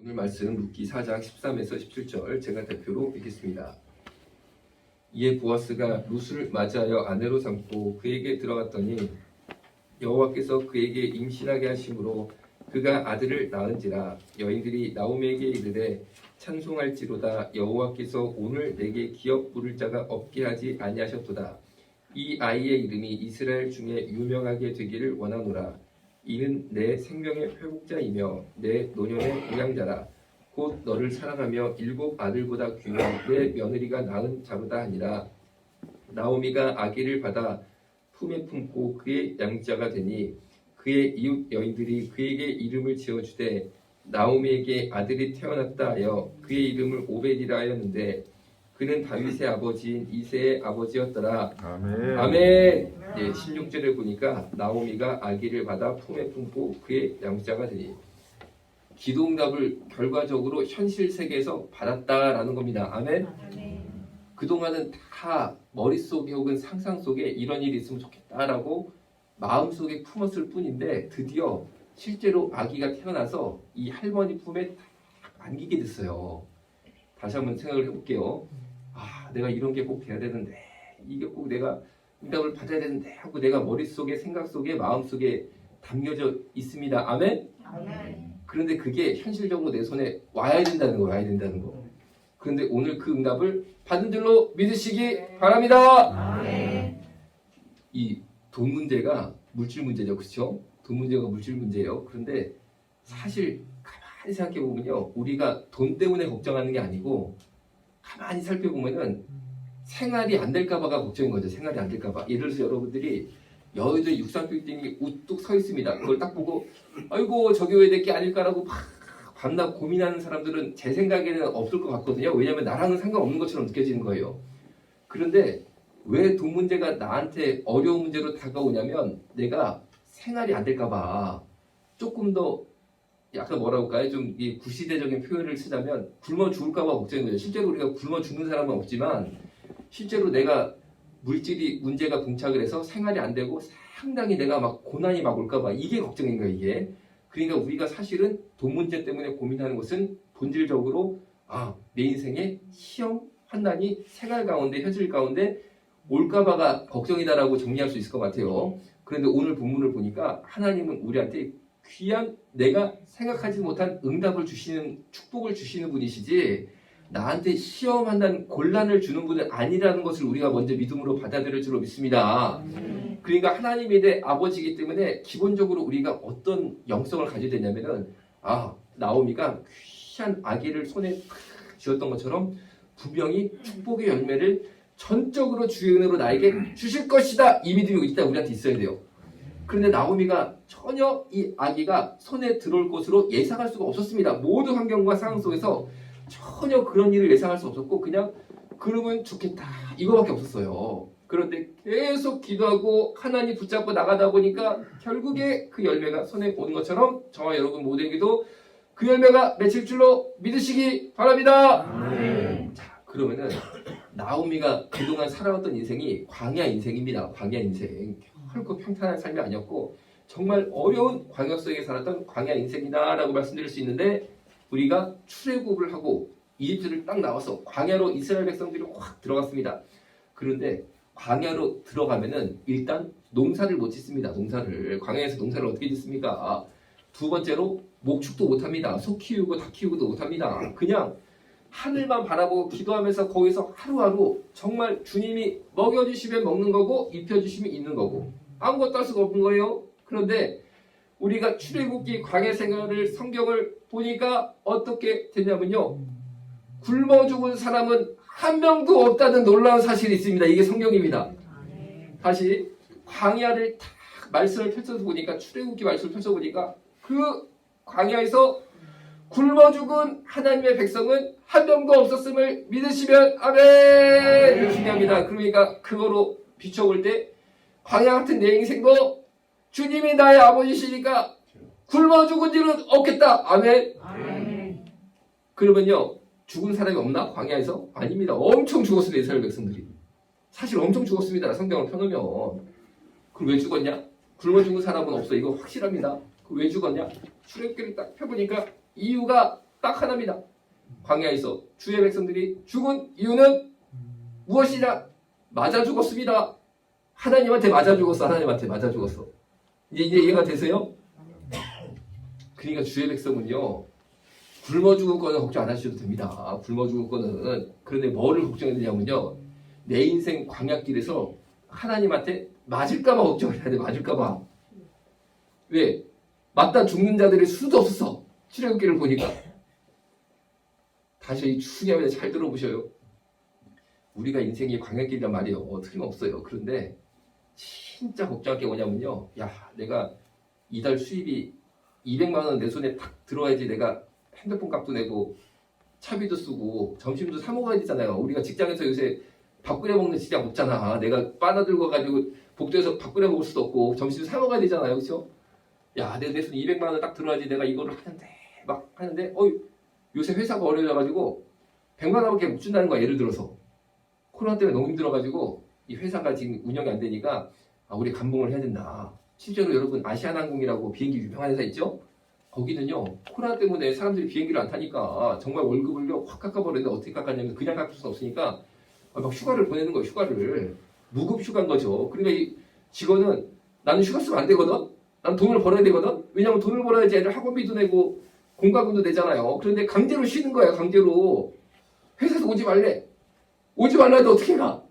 오늘 말씀 룻기 4장 13에서 17절 제가 대표로 읽겠습니다. 이에 보아스가 룻을 맞이하여 아내로 삼고 그에게 들어갔더니 여호와께서 그에게 임신하게 하심으로 그가 아들을 낳은지라. 여인들이 나오미에게 이르되 찬송할지로다 여호와께서 오늘 내게 기업 부를 자가 없게 하지 아니하셨도다. 이 아이의 이름이 이스라엘 중에 유명하게 되기를 원하노라. 이는 내 생명의 회복자이며 내 노년의 부양자라. 곧 너를 사랑하며 7 아들보다 귀한 내 며느리가 낳은 자보다 하니라. 나오미가 아기를 받아 품에 품고 그의 양자가 되니 그의 이웃 여인들이 그에게 이름을 지어주되 나오미에게 아들이 태어났다 하여 그의 이름을 오벳이라 하였는데 그는 다윗의 아버지인 이새의 아버지였더라. 아멘. 아멘. 16절을 보니까 나오미가 아기를 받아 품에 품고 그의 양자가 되니 기도응답을 결과적으로 현실 세계에서 받았다라는 겁니다. 아멘. 그동안은 다 머릿속에 혹은 상상 속에 이런 일이 있으면 좋겠다라고 마음속에 품었을 뿐인데 드디어 실제로 아기가 태어나서 이 할머니 품에 딱 안기게 됐어요. 다시 한번 생각을 해볼게요. 내가 이런 게 꼭 돼야 되는데 이게 꼭 내가 응답을 받아야 되는데 하고 내가 머릿속에 생각 속에 마음속에 담겨져 있습니다. 아멘? 그런데 그게 현실적으로 내 손에 와야 된다는 거. 그런데 오늘 그 응답을 받은 줄로 믿으시기 바랍니다. 이 돈 문제가 물질 문제죠. 그렇죠? 돈 문제가 물질 문제예요. 그런데 사실 가만히 생각해 보면요. 우리가 돈 때문에 걱정하는 게 아니고 가만히 살펴보면은 생활이 안 될까 봐가 걱정인 거죠. 생활이 안 될까 봐. 예를 들어서 여러분들이 여의도에 63빌딩이 우뚝 서 있습니다. 그걸 딱 보고 아이고 저기 왜 될 게 아닐까라고 막 밤낮 고민하는 사람들은 제 생각에는 없을 것 같거든요. 왜냐하면 나랑은 상관없는 것처럼 느껴지는 거예요. 그런데 왜 돈 문제가 나한테 어려운 문제로 다가오냐면 내가 생활이 안 될까 봐 조금 더 약간 뭐라고 할까요? 좀 이 구시대적인 표현을 쓰자면 굶어 죽을까 봐 걱정인 거죠. 실제로 우리가 굶어 죽는 사람은 없지만 실제로 내가 물질이 문제가 봉착을 해서 생활이 안 되고 상당히 내가 막 고난이 막 올까 봐 이게 걱정인 거야 이게. 그러니까 우리가 사실은 돈 문제 때문에 고민하는 것은 본질적으로 내 인생에 시험, 환난이 생활 가운데 현실 가운데 올까 봐가 걱정이다라고 정리할 수 있을 것 같아요. 그런데 오늘 본문을 보니까 하나님은 우리한테 귀한 내가 생각하지 못한 응답을 주시는 축복을 주시는 분이시지 나한테 시험한다는 곤란을 주는 분은 아니라는 것을 우리가 먼저 믿음으로 받아들일 줄로 믿습니다. 그러니까 하나님이 내 아버지이기 때문에 기본적으로 우리가 어떤 영성을 가지게 되냐면은 나오미가 귀한 아기를 손에 쥐었던 것처럼 분명히 축복의 열매를 전적으로 주의 은혜로 나에게 주실 것이다. 이 믿음이 일단 우리한테 있어야 돼요. 그런데 나오미가 전혀 이 아기가 손에 들어올 것으로 예상할 수가 없었습니다. 모든 환경과 상황 속에서 전혀 그런 일을 예상할 수 없었고 그냥 그러면 좋겠다 이거밖에 없었어요. 그런데 계속 기도하고 하나님 붙잡고 나가다 보니까 결국에 그 열매가 손에 오는 것처럼 저와 여러분 모두에게도 그 열매가 맺힐 줄로 믿으시기 바랍니다. 자, 그러면은 나오미가 그동안 살아왔던 인생이 광야 인생입니다. 광야 인생. 결코 평탄한 삶이 아니었고 정말 어려운 광야 속에 살았던 광야 인생이다라고 말씀드릴 수 있는데 우리가 출애굽을 하고 이집트를 딱 나와서 광야로 이스라엘 백성들이 확 들어갔습니다. 그런데 광야로 들어가면은 일단 농사를 못 짓습니다. 광야에서 농사를 어떻게 짓습니까? 두 번째로 목축도 못합니다. 소 키우고 닭 키우고도 못합니다. 그냥 하늘만 바라보고 기도하면서 거기서 하루하루 정말 주님이 먹여주시면 먹는 거고 입혀주시면 입는 거고 아무것도 할 수가 없는 거예요. 그런데 우리가 출애굽기 광야 생활을 성경을 보니까 어떻게 되냐면요. 굶어 죽은 사람은 한 명도 없다는 놀라운 사실이 있습니다. 이게 성경입니다. 다시 광야를 딱 말씀을 펼쳐서 보니까 출애굽기 말씀을 펼쳐보니까 그 광야에서 굶어 죽은 하나님의 백성은 한 명도 없었음을 믿으시면 아멘. 이거 중요합니다. 그러니까 그거로 비춰볼 때 광야 같은 내 인생도 주님이 나의 아버지시니까 굶어 죽은 일은 없겠다. 아멘. 그러면요 죽은 사람이 없나? 광야에서? 아닙니다. 엄청 죽었습니다. 이스라엘 백성들이. 사실 엄청 죽었습니다. 성경을 펴놓으면. 그럼 왜 죽었냐? 굶어 죽은 사람은 없어. 이거 확실합니다. 왜 죽었냐? 출애굽기를 딱 펴보니까 이유가 딱 하나입니다. 광야에서 주의 백성들이 죽은 이유는 무엇이냐? 맞아 죽었습니다. 하나님한테 맞아 죽었어. 하나님한테 맞아 죽었어. 이제 이해가 되세요? 그러니까 주의 백성은요, 굶어 죽을 거는 걱정 안 하셔도 됩니다. 굶어 죽을 거는. 그런데 뭐를 걱정해야 되냐면요, 내 인생 광야길에서 하나님한테 맞을까봐 걱정을 해야 돼. 맞을까봐. 왜? 맞다 죽는 자들이 수도 없었어. 출애굽기를 보니까. 다시 중요합니다. 잘 들어보셔요. 우리가 인생이 광야길이란 말이에요. 틀림없어요. 그런데 진짜 걱정할 게 뭐냐면요, 야, 내가 이달 수입이 200만 원 내 손에 탁 들어와야지 내가 핸드폰 값도 내고 차비도 쓰고 점심도 사 먹어야 되잖아요. 우리가 직장에서 요새 밥 끓여 먹는 직장 없잖아. 내가 빠나들고 가지고 복도에서 밥 끓여 먹을 수도 없고 점심 사 먹어야 되잖아요. 그렇죠? 야, 내 손에 200만 원 딱 들어와야지 내가 이거를 하는데 막 하는데 요새 회사가 어려워져가지고 100만 원밖에 못 준다는 거야. 예를 들어서 코로나 때문에 너무 힘들어가지고 이 회사가 지금 운영이 안 되니까 우리 감봉을 해야 된다. 실제로 여러분 아시아나항공이라고 비행기 유명한 회사 있죠? 거기는요, 코로나 때문에 사람들이 비행기를 안 타니까 정말 월급을요 확 깎아버렸는데 어떻게 깎았냐면 그냥 깎을 수 없으니까 막 휴가를 보내는 거예요. 휴가를. 무급 휴가인 거죠. 그러니까 이 직원은 나는 휴가 쓰면 안 되거든? 난 돈을 벌어야 되거든? 왜냐면 돈을 벌어야지 애들 학원비도 내고 공과금도 내잖아요. 그런데 강제로 쉬는 거야. 강제로. 회사에서 오지 말래. 오지 말라 해도 어떻게 가?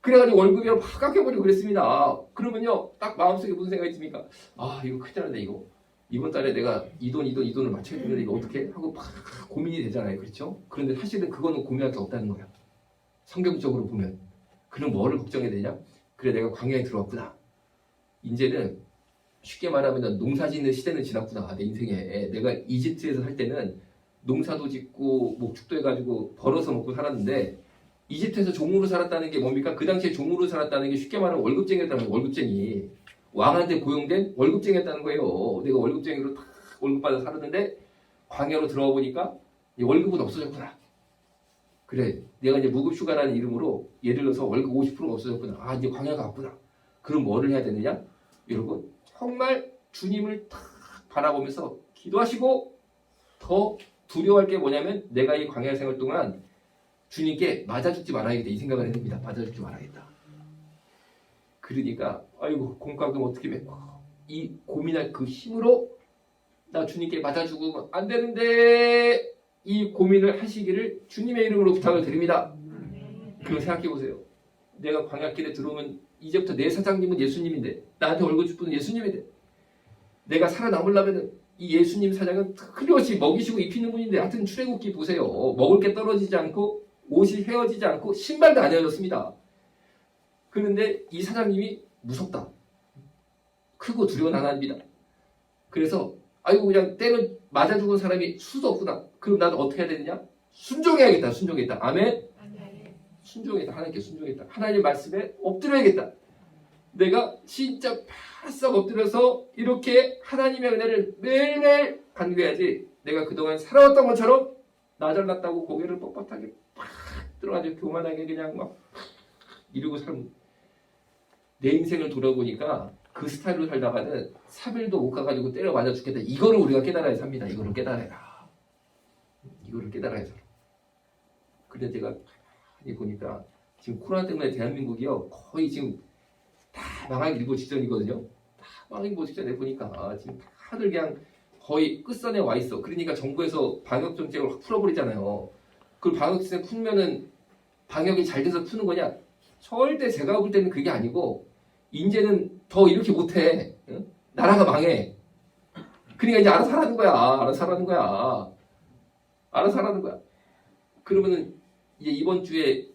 그래가지고 월급이 막 깎여버리고 그랬습니다. 그러면요, 딱 마음속에 무슨 생각이 듭니까? 이거 큰일 났네, 이거. 이번 달에 내가 이 돈을 맞춰야 되는데 이거 어떻게 하고 막 고민이 되잖아요. 그렇죠? 그런데 사실은 그거는 고민할 게 없다는 거야. 성경적으로 보면. 그럼 뭐를 걱정해야 되냐? 그래, 내가 광야에 들어왔구나. 이제는 쉽게 말하면 농사 짓는 시대는 지났구나. 내 인생에. 내가 이집트에서 살 때는 농사도 짓고 목축도 해가지고 벌어서 먹고 살았는데 이집트에서 종으로 살았다는 게 뭡니까? 그 당시에 종으로 살았다는 게 쉽게 말하면 월급쟁이였다는 거예요. 월급쟁이. 왕한테 고용된 월급쟁이였다는 거예요. 내가 월급쟁이로 다 월급 받아 살았는데 광야로 들어와 보니까 월급은 없어졌구나. 그래, 내가 이제 무급휴가라는 이름으로 예를 들어서 월급 50%가 없어졌구나. 이제 광야가 왔구나. 그럼 뭐를 해야 되느냐? 여러분, 정말 주님을 탁 바라보면서 기도하시고 더 두려워할 게 뭐냐면 내가 이 광야 생활 동안 주님께 맞아 죽지 말아야겠다. 이 생각을 해야 됩니다. 맞아 죽지 말아야겠다. 그러니까 아이고 공과금 어떻게 메꿔. 이 고민할 그 힘으로 나 주님께 맞아 죽으면 안 되는데 이 고민을 하시기를 주님의 이름으로 부탁을 드립니다. 그럼 생각해 보세요. 내가 광야길에 들어오면 이제부터 내 사장님은 예수님인데 나한테 월급 줄 분은 예수님인데 내가 살아남으려면 이 예수님 사장은 틀림없이 먹이시고 입히는 분인데 하여튼 출애굽기 보세요. 먹을 게 떨어지지 않고 옷이 헤어지지 않고 신발도 안 헤어졌습니다. 그런데 이 사장님이 무섭다. 크고 두려운 하나님이다. 그래서 아이고 그냥 때는 맞아 죽은 사람이 수도 없구나. 그럼 나는 어떻게 해야 되느냐? 순종해야겠다. 순종했다. 아멘? 순종했다. 하나님께 순종했다. 하나님 말씀에 엎드려야겠다. 내가 진짜 바싹 엎드려서 이렇게 하나님의 은혜를 매일매일 간구해야지 내가 그동안 살아왔던 것처럼 나 잘났다고 고개를 뻣뻣하게 팍 들어가지고 교만하게 그냥 막 이러고 살면 내 인생을 돌아보니까 그 스타일로 살다가는 3일도 못 가가지고 때려 맞아 죽겠다. 이거를 우리가 깨달아야 삽니다. 이거를 깨달아야. 이거를 깨달아야 살아. 그래서 제가 보니까 지금 코로나 때문에 대한민국이요 거의 지금 다 망하기 일보 직전이거든요. 다 망하기 일보 직전에 보니까 지금 다들 그냥 거의 끝선에 와 있어. 그러니까 정부에서 방역 정책을 확 풀어버리잖아요. 그걸 방역 정책 풀면은 방역이 잘 돼서 푸는 거냐? 절대 제가 볼 때는 그게 아니고 이제는 더 이렇게 못해. 응? 나라가 망해. 그러니까 이제 알아서 하라는 거야. 알아서 하라는 거야. 알아서 하라는 거야. 그러면은 이제 이번 주에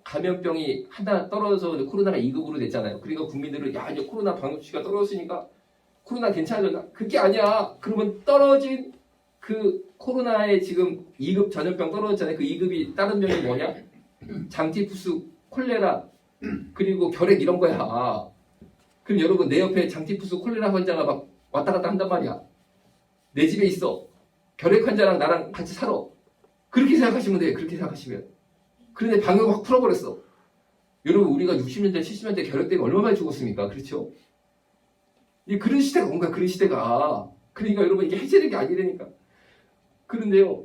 감염병이 하나 떨어져서 코로나가 2급으로 됐잖아요. 그러니까 국민들은 야 이제 코로나 방역수치가 떨어졌으니까 코로나 괜찮아졌나? 그게 아니야. 그러면 떨어진 그 코로나의 지금 2급 전염병 떨어졌잖아요. 그 2급이 다른 병이 뭐냐? 장티푸스, 콜레라, 그리고 결핵 이런 거야. 그럼 여러분 내 옆에 장티푸스, 콜레라 환자가 막 왔다 갔다 한단 말이야. 내 집에 있어. 결핵 환자랑 나랑 같이 살아. 그렇게 생각하시면 돼요. 그렇게 생각하시면. 그런데 방역을 확 풀어버렸어. 여러분 우리가 60년대 70년대 결핵 때문에 얼마나 많이 죽었습니까? 그렇죠? 그런 시대가 뭔가 그런 시대가. 그러니까 여러분 이게 해제된 게 아니라니까. 그런데요,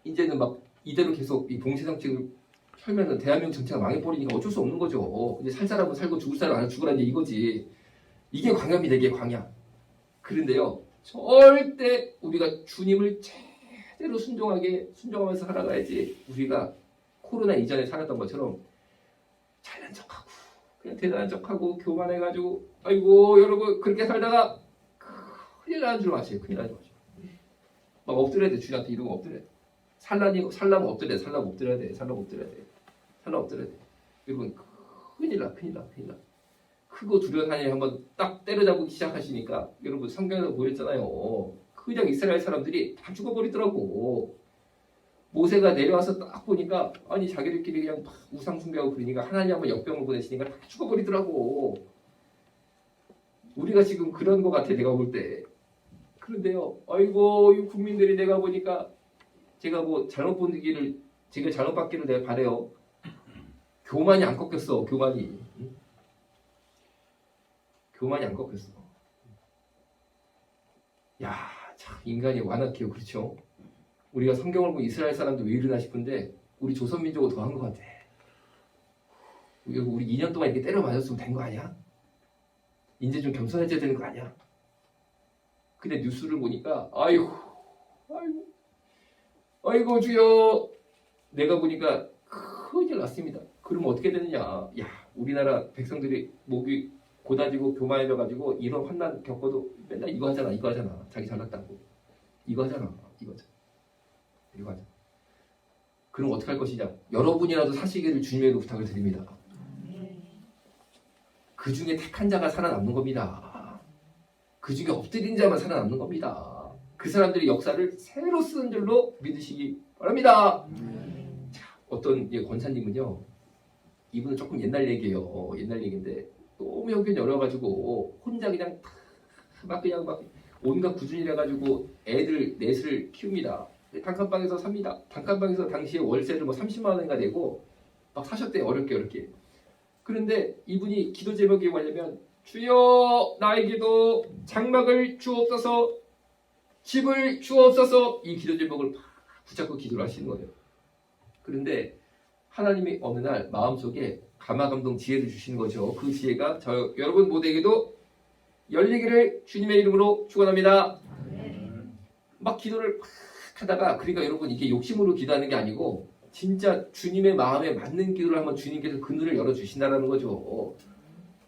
이제는 막 이대로 계속 이 봉쇄정책을 펴면은 대한민국 전체가 망해버리니까 어쩔 수 없는 거죠. 이제 살 사람은 살고 죽을 사람은 안 죽으라는 이거지. 이게 광야입니다. 이게 광야. 그런데요, 절대 우리가 주님을 제대로 순종하면서 살아가야지. 우리가 코로나 이전에 살았던 것처럼 잘난 척하고 그냥 대단한 척하고 교만해가지고 아이고 여러분 그렇게 살다가 큰일 나는 줄 아세요. 큰일 나는 줄 아세요. 막 엎드려야 돼. 주님한테 이러고 엎드려야 돼. 살라면 엎드려야 돼. 살라면 엎드려야 돼. 살라면 엎드려야 돼. 살라면 엎드려야 돼. 여러분 큰일 나. 크고 두려운 하나님 한번 딱 때려잡기 시작하시니까 여러분 성경에서 보였잖아요. 그냥 이스라엘 사람들이 다 죽어버리더라고. 모세가 내려와서 딱 보니까 아니 자기들끼리 그냥 막 우상 숭배하고 그러니까 하나님 한번 역병을 보내시니까 다 죽어버리더라고. 우리가 지금 그런 것 같아 내가 볼 때. 그런데요, 아이고 이 국민들이 내가 보니까 제가 뭐 잘못 본 길을 제가 잘못 받기를 내가 바래요. 교만이 안 꺾였어. 교만이 안 꺾였어. 야, 참 인간이 완악해요. 그렇죠? 우리가 성경을 보면 이스라엘 사람도 왜 이러나 싶은데 우리 조선민족은 더 한 것 같아. 우리 2년 동안 이렇게 때려 맞았으면 된 거 아니야? 이제 좀 겸손해져야 되는 거 아니야? 근데 뉴스를 보니까 아이고 주여 내가 보니까 큰일 났습니다. 그러면 어떻게 되느냐? 야, 우리나라 백성들이 목이 고다지고 교만해져가지고 이런 환난 겪어도 맨날 이거 하잖아. 자기 잘났다고. 이거 하잖아. 그럼 어떻게 할 것이냐? 여러분이라도 사시기를 주님에게 부탁을 드립니다. 그 중에 택한 자가 살아남는 겁니다. 그 중에 엎드린 자만 살아남는 겁니다. 그 사람들이 역사를 새로 쓰는 줄로 믿으시기 바랍니다. 자, 어떤 권사님은요, 이분은 조금 옛날 얘기예요. 옛날 얘기인데 너무 형편이 어려워가지고 혼자 그냥 막 온갖 구준이라 가지고 애들 넷을 키웁니다. 단칸방에서 삽니다. 단칸방에서 당시에 월세를 뭐 30만 원인가 내고 막 사셨대요. 어렵게. 그런데 이분이 기도 제목이 뭐냐면 주여 나에게도 장막을 주옵소서, 집을 주옵소서. 이 기도 제목을 붙잡고 기도를 하시는 거예요. 그런데 하나님이 어느 날 마음속에 감화감동 지혜를 주시는 거죠. 그 지혜가 여러분 모두에게도 열리기를 주님의 이름으로 축원합니다. 막 기도를 하다가 그러니까 여러분 이게 욕심으로 기도하는 게 아니고 진짜 주님의 마음에 맞는 기도를 하면 주님께서 그 눈을 열어주신다는 거죠.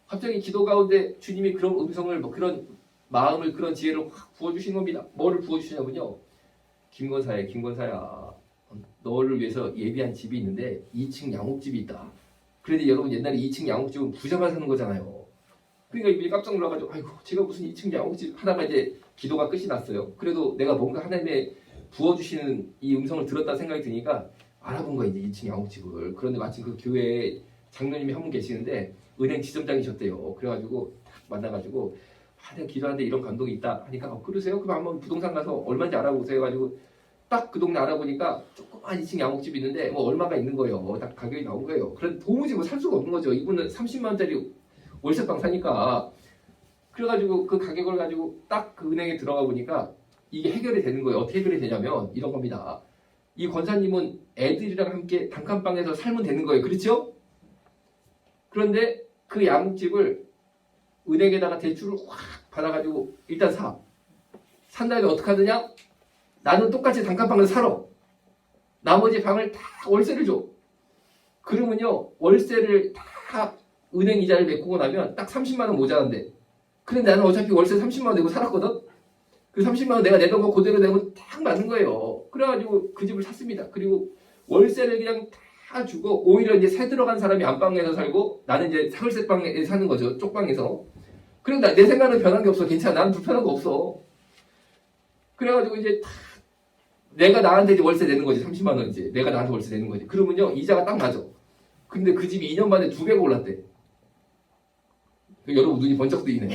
갑자기 기도 가운데 주님이 그런 음성을 그런 마음을 그런 지혜를 확 부어주신 겁니다. 뭐를 부어주시냐면요. 김권사야 너를 위해서 예비한 집이 있는데 2층 양옥집이 있다. 그런데 여러분 옛날에 2층 양옥집은 부자만 사는 거잖아요. 그러니까 이분이 깜짝 놀라가지고 아이고 제가 무슨 2층 양옥집 하다가 이제 기도가 끝이 났어요. 그래도 내가 뭔가 하나님의 부어주시는 이 음성을 들었다 생각이 드니까 알아본 거야 이제 2층 양옥집을. 그런데 마침 그 교회에 장로님이 한 분 계시는데 은행 지점장이셨대요. 그래가지고 딱 만나가지고 내가 기도하는데 이런 감동이 있다 하니까 그러세요? 그럼 한번 부동산 가서 얼마인지 알아보세요 해가지고 딱 그 동네 알아보니까 조그만 2층 양옥집이 있는데 뭐 얼마가 있는 거예요. 딱 가격이 나온 거예요. 그런데 도무지 뭐 살 수가 없는 거죠. 이분은 30만 원짜리 월세방 사니까. 그래가지고 그 가격을 가지고 딱 그 은행에 들어가 보니까 이게 해결이 되는 거예요. 어떻게 해결이 되냐면 이런 겁니다. 이 권사님은 애들이랑 함께 단칸방에서 살면 되는 거예요. 그렇죠? 그런데 그 양옥집을 은행에다가 대출을 확 받아가지고 일단 산 다음에 어떻게 하느냐? 나는 똑같이 단칸방에서 살아. 나머지 방을 다 월세를 줘. 그러면요 월세를 다 은행 이자를 메꾸고 나면 딱 30만 원 모자란대. 그런데 나는 어차피 월세 30만 원 내고 살았거든. 그 30만 원 내가 내던 거 그대로 내면 딱 맞는 거예요. 그래가지고 그 집을 샀습니다. 그리고 월세를 그냥 다 주고 오히려 이제 새 들어간 사람이 안방에서 살고 나는 이제 사월세방에 사는 거죠. 쪽방에서. 그런데 내 생각은 변한 게 없어. 괜찮아. 나는 불편한 거 없어. 그래가지고 이제 내가 나한테 이제 월세 내는 거지. 30만 원 이제 내가 나한테 월세 내는 거지. 그러면요 이자가 딱 맞아. 근데 그 집이 2년 만에 2배가 올랐대. 여러분 눈이 번쩍 뜨이네.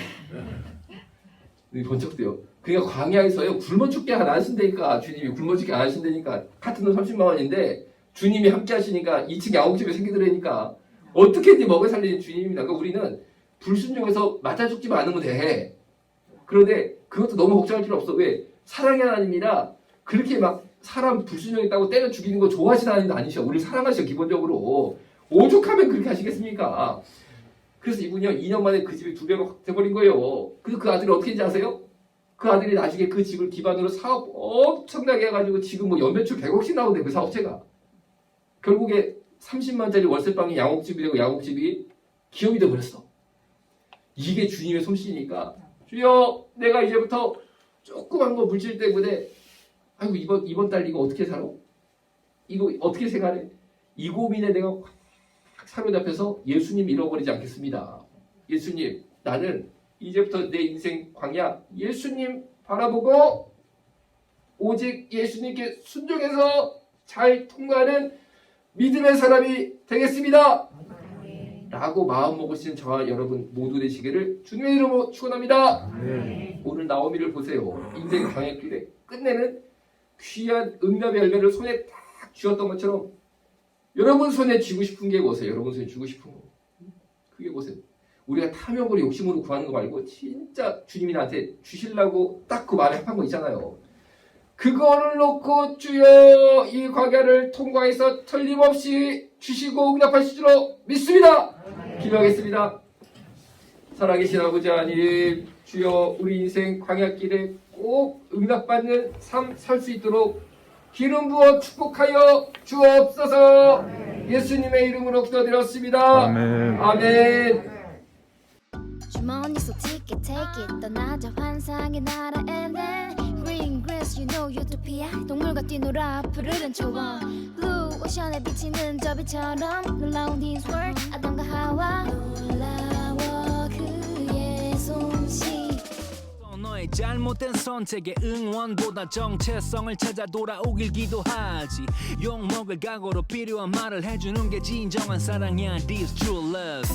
눈이 번쩍 뜨요. 그러니까 광야에서요 굶어 죽게 안 하신다니까. 주님이 굶어 죽게 안 하신다니까. 같은 돈 30만 원인데 주님이 함께 하시니까 2층 양옥집에 생기더라니까. 어떻게든지 먹여 살리는 주님입니다. 그러니까 우리는 불순종해서 맞아 죽지만 않으면 돼. 그런데 그것도 너무 걱정할 필요 없어. 왜? 사랑의 하나님이라 그렇게 막 사람 불순종했다고 때려 죽이는 거 좋아하시는 아니셔. 우리 사랑하셔 기본적으로. 오죽하면 그렇게 하시겠습니까? 그래서 이분이요 2년 만에 그 집이 2배로 확 돼버린 거예요. 그래서 그 아들이 어떻게 했는지 아세요? 그 아들이 나중에 그 집을 기반으로 사업 엄청나게 해가지고 지금 뭐 연매출 100억씩 나오는데 그 사업체가 결국에 30만짜리 월세방이 양옥집이 되고 양옥집이 기업이 돼버렸어. 이게 주님의 솜씨니까 주여 내가 이제부터 조그만 거 물질 때문에 아이고 이번 달 이거 어떻게 살아? 이거 어떻게 생활해? 이 고민에 내가 확 사로잡혀서 예수님 잃어버리지 않겠습니다. 예수님 나는 이제부터 내 인생 광야 예수님 바라보고 오직 예수님께 순종해서 잘 통과하는 믿음의 사람이 되겠습니다. 라고 마음 먹으시는 저와 여러분 모두 되시기를 주님의 이름으로 축원합니다. 오늘 나오미를 보세요. 인생 광야길에 끝내는 귀한 응답의 열매를 손에 딱 쥐었던 것처럼 여러분 손에 쥐고 싶은 게 뭐세요? 여러분 손에 쥐고 싶은 거 그게 뭐세요? 우리가 탐욕으로 욕심으로 구하는 거 말고 진짜 주님이 나한테 주시려고 딱 그 말에 합한 거 있잖아요. 그거를 놓고 주여 이 광야를 통과해서 틀림없이 주시고 응답하실 줄로 믿습니다. 기도하겠습니다. 살아계신 아버지 하나님 주여 우리 인생 광야길에 꼭 응답받는 삶 살 수 있도록 기름 부어 축복하여 주옵소서. 예수님의 이름으로 기도드렸습니다. 아멘. 아멘. 주머니 속 ticket take it 떠나자 환상의 나라에는 Green grass you know utopia 동물과 뛰놀아 푸르른 초원 Blue 오션에 비치는 저 빛처럼 놀라운 this world 아담과 하와 놀라워 그의 솜씨 너의 잘못된 선택에 응원보다 정체성을 찾아 돌아오길 기도하지 욕먹을 각오로 필요한 말을 해주는 게 진정한 사랑이야 This true love